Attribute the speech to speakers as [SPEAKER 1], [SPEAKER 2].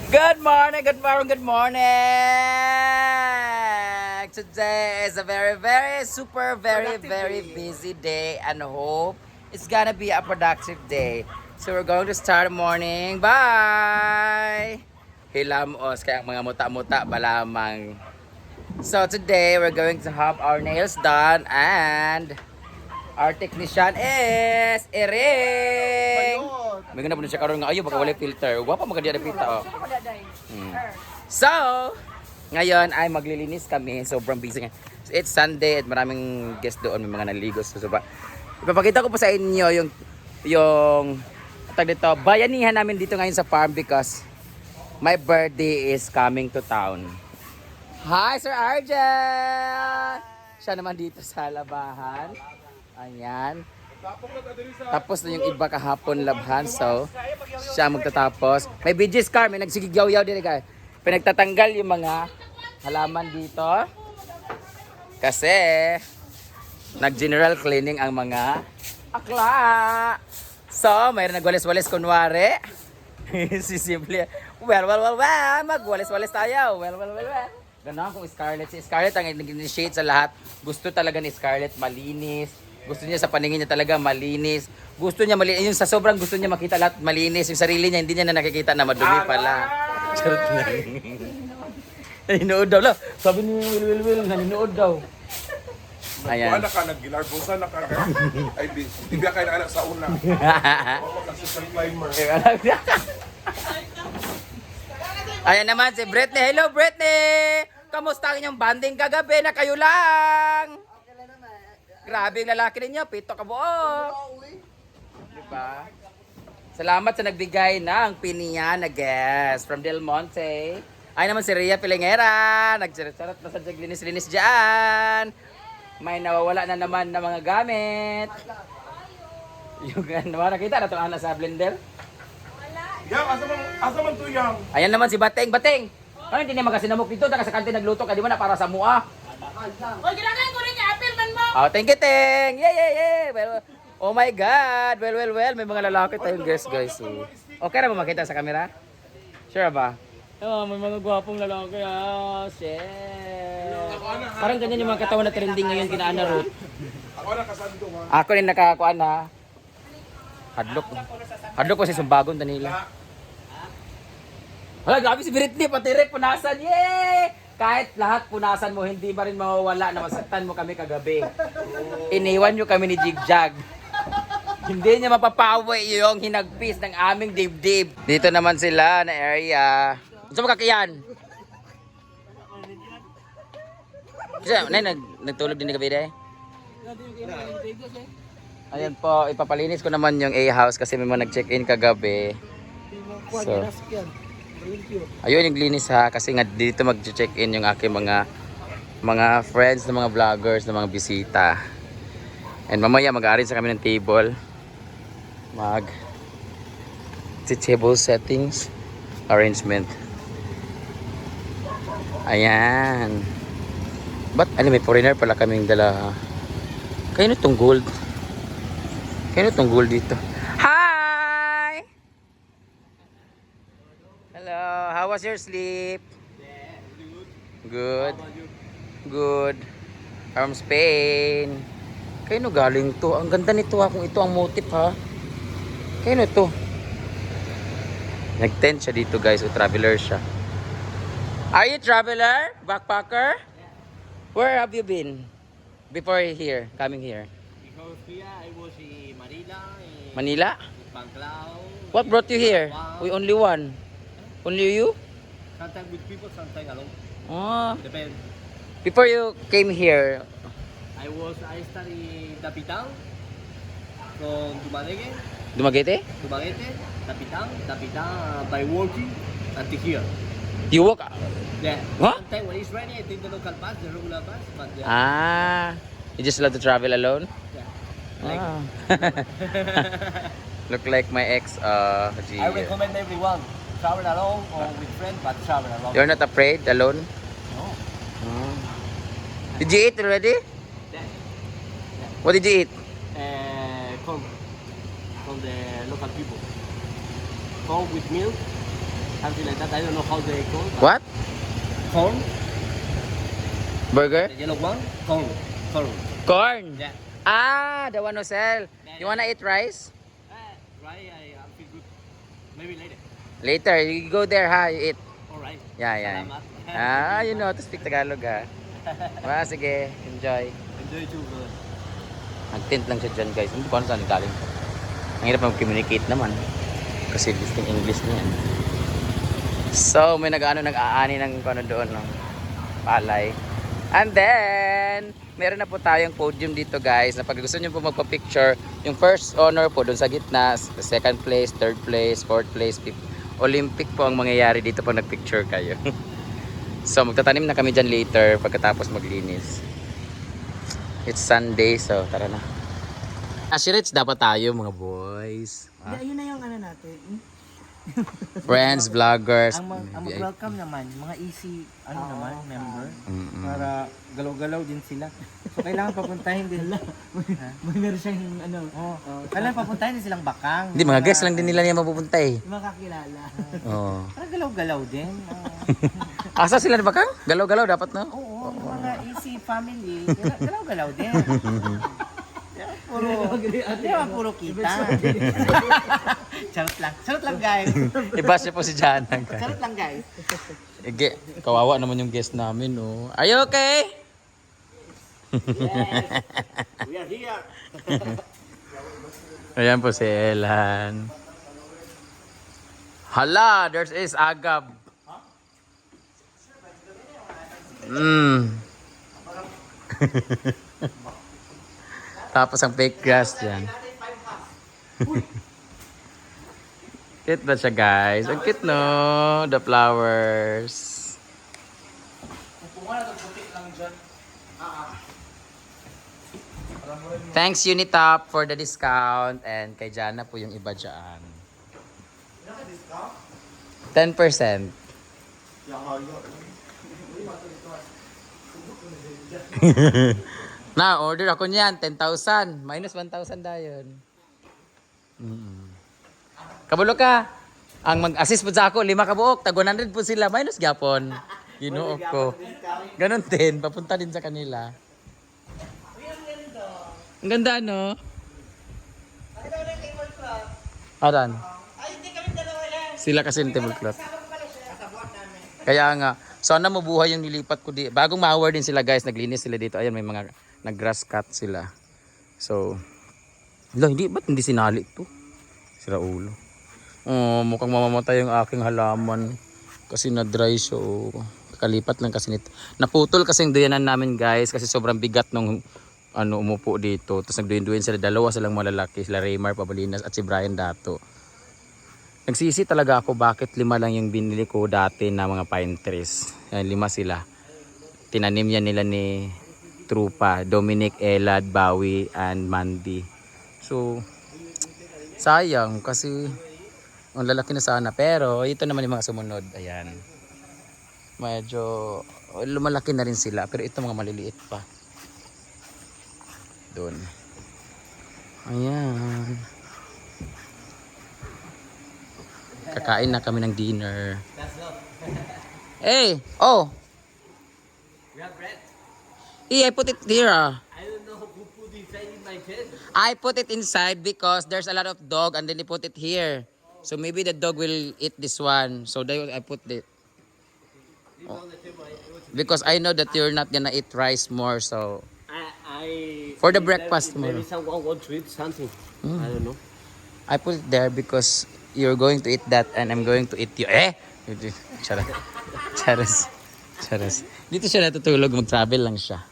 [SPEAKER 1] Good morning, good morning, good morning. Today is a very very busy day and hope it's gonna be a productive day. So we're going to start the morning. Bye. Hilamos kaya ang mga muta-muta balamang. So today we're going to have our nails done and our technician is Ering. May ganda po na siya karoon nga, ayo baka wala filter. Wapa maganda na pita, oh. So, ngayon ay maglilinis kami. Sobrang busy nga. It's Sunday at maraming guest doon. May mga naligos. So, ipapakita ko po sa inyo yung tag dito, bayanihan namin dito ngayon sa farm because my birthday is coming to town. Hi, Sir Arjan! Siya naman dito sa labahan. Ayan. Tapos na yung iba kahapon labhan. So, siya magtatapos. May BG's car. May nagsigigyaw-yaw din guys. Pinagtatanggal yung mga halaman dito. Kasi, nag-general cleaning ang mga akla. So, mayroon nagwalis-walis kunwari. Si Simple. Well. Magwalis-walis tayo. Well. Ganon kung Scarlett. Si Scarlett ang nag-initiate sa lahat. Gusto talaga ni Scarlett malinis. Gusto niya sa paningin niya talaga malinis. Gusto niya malinis. Yung sa sobrang gusto niya makita lahat malinis. Yung sarili niya hindi niya na nakikita na madumi pala. Charot lang. Nanonood daw lang. Sabi ni Will, nanonood daw. Ayan.
[SPEAKER 2] Wala ka, naggilarbusan na ka. Ay, di ba kayo na anak sa una? Kasi sa climber.
[SPEAKER 1] Ayan naman si Britney. Hello Britney! Kamusta ang inyong banding kagabi na kayo lang? Grabe yung lalaki ninyo, pito ka buo. Diba? Salamat sa nagbigay ng piniya na guest from Del Monte. Ay naman si Rhea Pilingera. Nagsarat na sa linis-linis dyan. May nawawala na naman na mga gamit. Yung ano, nakita na itong anak sa blender?
[SPEAKER 2] Yang, asa man to yang?
[SPEAKER 1] Ayan naman si Bateng. Bateng! Ano hindi niya magasinamok dito? Daka sa kantin nagluto ka, di ba na para sa mua?
[SPEAKER 3] Oy, ginagan ko rin niya, apil man mo.
[SPEAKER 1] Oh, thank you, Teng! Yeah! Well, oh my God! Well, may mga lalaki tayong guest, guys. So, okay na ba makita sa camera? Sure ba? Oh, may mga gwapong lalaki, shit! Parang ganyan yung mga katawan na trending ngayon kina Ana Ruth.
[SPEAKER 2] Ako na kasando ha.
[SPEAKER 1] Ako rin nakakuan ha. Hadlok ko si Sumbagon, Danila. Hala, grabe si Britney, pati rin punasan. Yay! Kahit lahat punasan mo, hindi pa rin mawawala na masaktan mo kami kagabi. Iniwan nyo kami ni Jigjag. Hindi niya mapapawi yung hinagpis ng aming dibdib. Dito naman sila na area. Gusto mo kakiyan? Kasi, nagtulog din ni gabi dahil? Ayan po, ipapalinis ko naman yung A-house kasi may mga nag-check-in kagabi. So, ayun yung linis ha, kasi nga dito mag-check-in yung aking mga friends, na mga vloggers, na mga bisita. And mamaya mag-arrange kami ng table. Table settings, arrangement. Ayan. Ba't, may foreigner pala kaming dala. Kaya itong gold. Kaya itong gold dito. Hi! Hello, how was your sleep? Good. Good. From Spain. Kaya no galing to. Ang ganda nito ha, kung ito ang motif ha. Kaya no to. Nag-tent siya dito guys, o traveler siya. Are you traveler? Backpacker? Where have you been? Before here, coming here?
[SPEAKER 4] Because here I was in Manila,
[SPEAKER 1] Manila?
[SPEAKER 4] Banglaw.
[SPEAKER 1] What brought you here? We only one. Only you?
[SPEAKER 4] Sometimes with people, sometimes alone.
[SPEAKER 1] Oh.
[SPEAKER 4] Depends.
[SPEAKER 1] Before you came here,
[SPEAKER 4] I study Dapitang from Dumaguete,
[SPEAKER 1] Dumaguete?
[SPEAKER 4] Dapitang by walking until here.
[SPEAKER 1] You walk?
[SPEAKER 4] Yeah.
[SPEAKER 1] Huh?
[SPEAKER 4] Sometimes when it's raining, I take the local bus, the regular bus, but
[SPEAKER 1] You just love to travel alone?
[SPEAKER 4] yeah. Like,
[SPEAKER 1] Ah. Look like my ex,
[SPEAKER 4] I recommend everyone travel alone or with friends, but travel alone.
[SPEAKER 1] You're not afraid alone?
[SPEAKER 4] No.
[SPEAKER 1] Ah. Did you eat already?
[SPEAKER 4] Yeah.
[SPEAKER 1] What did you eat?
[SPEAKER 4] Corn from the local people. Corn with milk something like that. I don't know how they call.
[SPEAKER 1] What?
[SPEAKER 4] Corn,
[SPEAKER 1] Burger?
[SPEAKER 4] the yellow one. Corn, corn.
[SPEAKER 1] Corn.
[SPEAKER 4] Yeah.
[SPEAKER 1] Ah, the one who sell. You wanna eat rice?
[SPEAKER 4] Right, I feel good. Maybe later.
[SPEAKER 1] Later, you go there ha, you eat.
[SPEAKER 4] All right.
[SPEAKER 1] Yeah.
[SPEAKER 4] Salamat.
[SPEAKER 1] Ah, you know to speak Tagalog ha. Sige, enjoy.
[SPEAKER 4] Enjoy too, brother.
[SPEAKER 1] Nag-tint lang siya dyan guys. Hindi ko ano saan galing. Ang hirap mag-communicate naman. Kasi listing English na yan. So, may nag-aani ng ano doon, ng palay. And then, meron na po tayong podium dito guys. Na pag gusto nyo po magpa-picture, yung first honor po doon sa gitna, second place, third place, fourth place, fifth. Olympic po ang mangyayari dito pag nag-picture kayo. So, magtatanim na kami dyan later pagkatapos maglinis. It's Sunday, so tara na. Ashirits dapat tayo mga boys.
[SPEAKER 3] Ayun na yung ano natin.
[SPEAKER 1] Friends, vloggers.
[SPEAKER 3] Ang welcome naman, mga easy member. Para galaw-galaw din sila. So kailangan papuntahin din. May meron siyang kailangan papuntahin din silang bakang.
[SPEAKER 1] Hindi, mga guests lang din nila niya mapupunta eh.
[SPEAKER 3] Makakilala.
[SPEAKER 1] Oo.
[SPEAKER 3] Para galaw-galaw din.
[SPEAKER 1] Asa sila na bakang? Galaw-galaw dapat no?
[SPEAKER 3] Oo, mga easy family. Galaw-galaw din. Puro kita. Charot lang guys.
[SPEAKER 1] Iba siya po si Jana.
[SPEAKER 3] Charot lang guys.
[SPEAKER 1] Ige, kawawa naman yung guest namin oh. Are you okay?
[SPEAKER 4] We are here.
[SPEAKER 1] Ayan po si Elan. Hala, there's is agab. Tapos ang fake grass dyan. Cute ba siya guys? Ang cute no? The flowers. Thanks Unitop for the discount. And kay Jana po yung iba dyan. 10%. Na, order ako niyan, 10,000. Minus 1,000 dayon. Kabulo ka. Ang mag-assist po sa ako, 5 kabuok. Tag 100 po sila. Minus gyapon. Ginuok ko. Ganon din. Papunta din sa kanila. Ang ganda, no? Aran? Sila kasi yung tablecloth. Kaya nga, sana mabuhay yung nilipat ko di. Bagong ma-aware din sila guys, naglinis sila dito. Ayan, may mga nag-grass cut sila. So, ba't hindi sinali ito? Sira ulo. Oh, mukhang mamamatay yung aking halaman. Kasi na-dry siya. Oh. Kakalipat lang kasi nito. Naputol kasi yung duyanan namin guys. Kasi sobrang bigat nung umupo dito. Tapos nagduyin-duyin sila. Dalawa silang malalaki. Sila Raymar Pabalinas at si Brian Dato. Nagsisi talaga ako bakit 5 lang yung binili ko dati na mga pine trees. Yan, 5 sila. Tinanim yan nila ni Trupa, Dominic, Elad, Bawi, and Mandy. So, sayang kasi ang lalaki na sana. Pero ito naman yung mga sumunod. Ayan. Medyo lumalaki na rin sila. Pero ito mga maliliit pa. Doon. Ayan. Kakain na kami ng dinner. Hey! Oh!
[SPEAKER 4] We have bread.
[SPEAKER 1] I put it here.
[SPEAKER 4] I don't know who put inside in my tent.
[SPEAKER 1] I put it inside because there's a lot of dog and then they put it here. So maybe the dog will eat this one. So I put it. Oh. Because I know that you're not gonna eat rice more. So for the breakfast tomorrow.
[SPEAKER 4] Maybe someone want to eat something. I don't know.
[SPEAKER 1] I put it there because you're going to eat that and I'm going to eat you. Charas. Charas. Charas. Dito siya natutulog. Mag-travel lang siya.